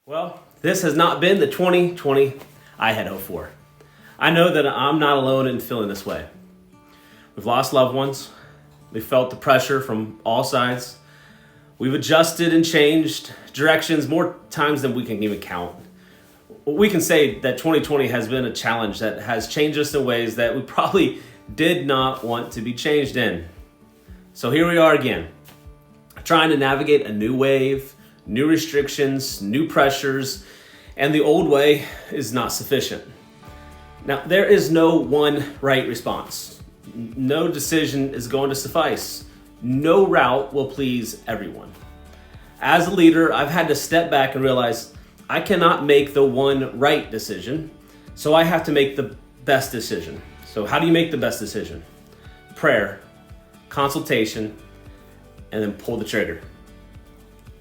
Well, this has not been the 2020 I had hoped for. I know that I'm not alone in feeling this way. We've lost loved ones. We've felt the pressure from all sides. We've adjusted and changed directions more times than we can even count. We can say that 2020 has been a challenge that has changed us in ways that we probably did not want to be changed in. So here we are again, trying to navigate a new wave, new restrictions, new pressures, and the old way is not sufficient. Now, there is no one right response. No decision is going to suffice. No route will please everyone. As a leader, I've had to step back and realize I cannot make the one right decision, so I have to make the best decision. So how do you make the best decision? Prayer, consultation, and then pull the trigger.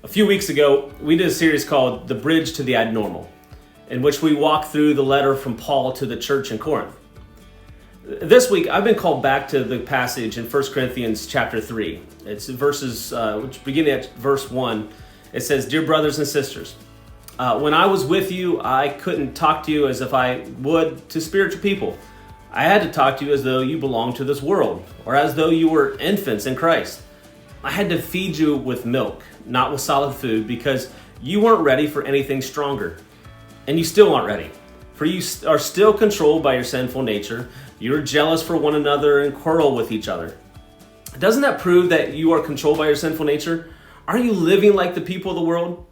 A few weeks ago, we did a series called The Bridge to the Abnormal, in which we walk through the letter from Paul to the church in Corinth. This week, I've been called back to the passage in 1 Corinthians chapter 3. It's verses, which beginning at verse 1, it says, "Dear brothers and sisters, when I was with you, I couldn't talk to you as if I would to spiritual people. I had to talk to you as though you belonged to this world, or as though you were infants in Christ. I had to feed you with milk, not with solid food, because you weren't ready for anything stronger. And you still aren't ready, for you are still controlled by your sinful nature. You're jealous for one another and quarrel with each other. Doesn't that prove that you are controlled by your sinful nature? Aren't you living like the people of the world?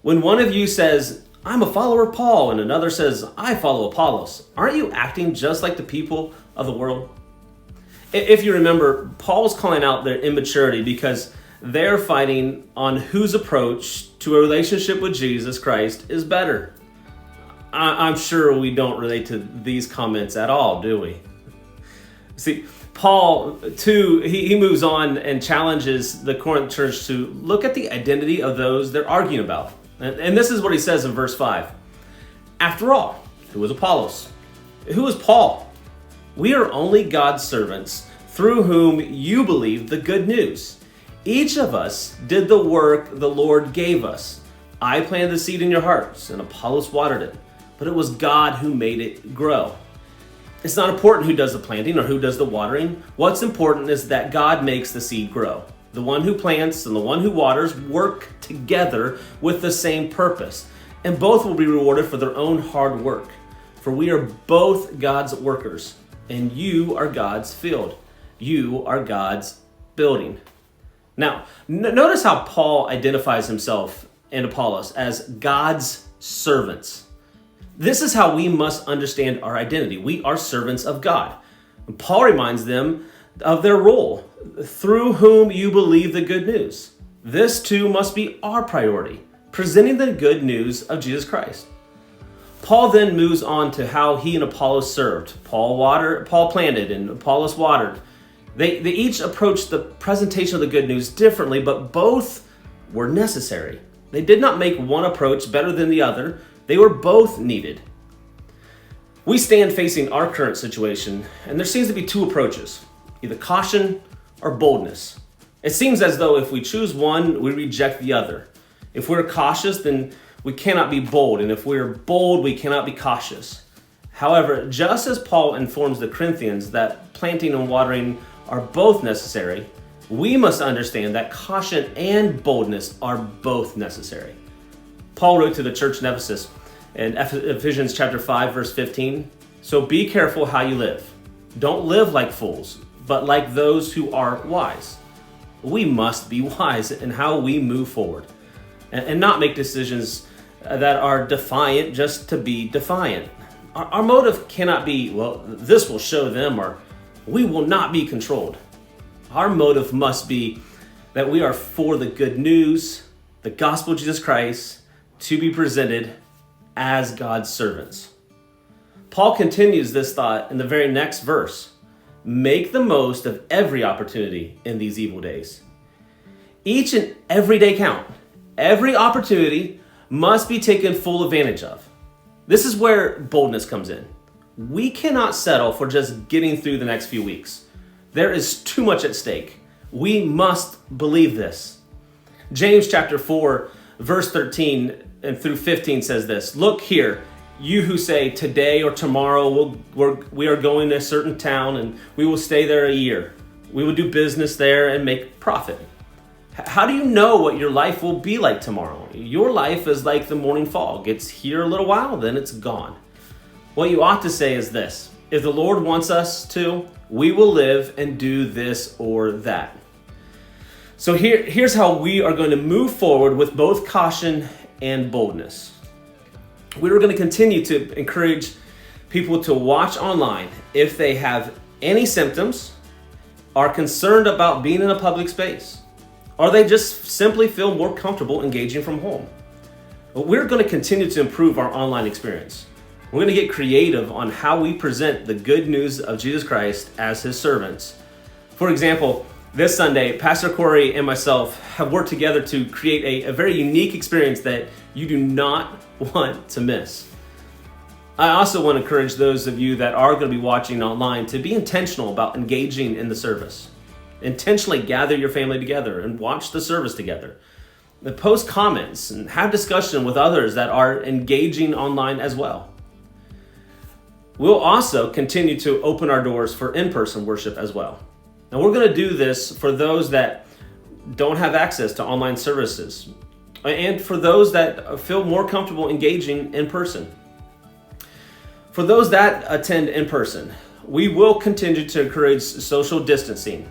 When one of you says, 'I'm a follower of Paul,' and another says, 'I follow Apollos,' aren't you acting just like the people of the world?" If you remember, Paul's calling out their immaturity because they're fighting on whose approach to a relationship with Jesus Christ is better. I'm sure we don't relate to these comments at all, do we? See, Paul, too, he moves on and challenges the Corinth church to look at the identity of those they're arguing about. And this is what he says in verse 5. "After all, who is Apollos? Who is Paul? We are only God's servants through whom you believe the good news. Each of us did the work the Lord gave us. I planted the seed in your hearts, and Apollos watered it, but it was God who made it grow." It's not important who does the planting or who does the watering. What's important is that God makes the seed grow. The one who plants and the one who waters work together with the same purpose, and both will be rewarded for their own hard work. For we are both God's workers, and you are God's field. You are God's building. Now, notice how Paul identifies himself and Apollos as God's servants. This is how we must understand our identity. We are servants of God. And Paul reminds them of their role, through whom you believe the good news. This too must be our priority, presenting the good news of Jesus Christ. Paul then moves on to how he and Apollos served. Paul planted and Apollos watered. They each approached the presentation of the good news differently, but both were necessary. They did not make one approach better than the other. They were both needed. We stand facing our current situation, and there seems to be two approaches, either caution or boldness. It seems as though if we choose one, we reject the other. If we're cautious, then we cannot be bold, and if we're bold, we cannot be cautious. However, just as Paul informs the Corinthians that planting and watering are both necessary, we must understand that caution and boldness are both necessary. Paul wrote to the church in Ephesus in Ephesians chapter 5, verse 15, "So be careful how you live. Don't live like fools, but like those who are wise." We must be wise in how we move forward and not make decisions that are defiant just to be defiant. Our motive cannot be, well, this will show them, or we will not be controlled. Our motive must be that we are for the good news, the gospel of Jesus Christ, to be presented as God's servants. Paul continues this thought in the very next verse. "Make the most of every opportunity in these evil days." Each and every day count. Every opportunity must be taken full advantage of. This is where boldness comes in. We cannot settle for just getting through the next few weeks. There is too much at stake. We must believe this. James chapter 4 Verse 13 and through 15 says this: "Look here, you who say today or tomorrow we are going to a certain town and we will stay there a year. We will do business there and make profit. How do you know what your life will be like tomorrow? Your life is like the morning fog. It's here a little while, then it's gone. What you ought to say is this: if the Lord wants us to, we will live and do this or that." So here's how we are going to move forward with both caution and boldness. We're going to continue to encourage people to watch online if they have any symptoms, are concerned about being in a public space, or they just simply feel more comfortable engaging from home. But we're going to continue to improve our online experience. We're going to get creative on how we present the good news of Jesus Christ as his servants. For example, this Sunday, Pastor Cory and myself have worked together to create a very unique experience that you do not want to miss. I also want to encourage those of you that are going to be watching online to be intentional about engaging in the service. Intentionally gather your family together and watch the service together. Post comments and have discussion with others that are engaging online as well. We'll also continue to open our doors for in-person worship as well. And we're going to do this for those that don't have access to online services and for those that feel more comfortable engaging in person. For those that attend in person, we will continue to encourage social distancing,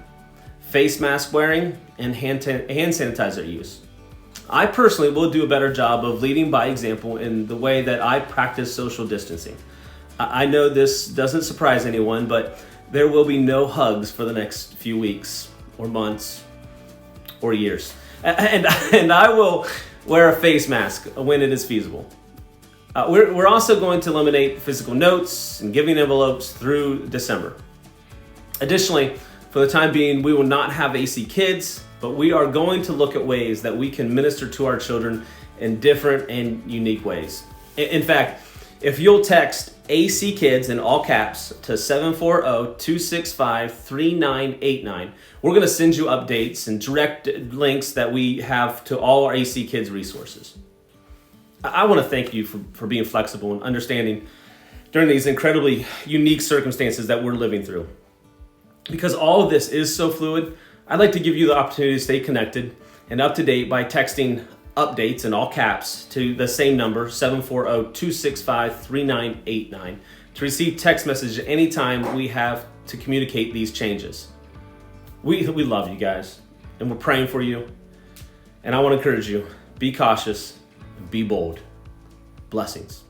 face mask wearing, and hand sanitizer use. I personally will do a better job of leading by example in the way that I practice social distancing. I know this doesn't surprise anyone, but there will be no hugs for the next few weeks or months or years. And I will wear a face mask when it is feasible. We're also going to eliminate physical notes and giving envelopes through December. Additionally, for the time being, we will not have AC Kids, but we are going to look at ways that we can minister to our children in different and unique ways. In fact, if you'll text AC Kids in all caps to 740-265-3989, we're going to send you updates and direct links that we have to all our AC Kids resources. I want to thank you for being flexible and understanding during these incredibly unique circumstances that we're living through. Because all of this is so fluid, I'd like to give you the opportunity to stay connected and up to date by texting updates in all caps to the same number, 740-265-3989, to receive text messages anytime we have to communicate these changes. We love you guys, and we're praying for you. And I want to encourage you, be cautious, be bold. Blessings.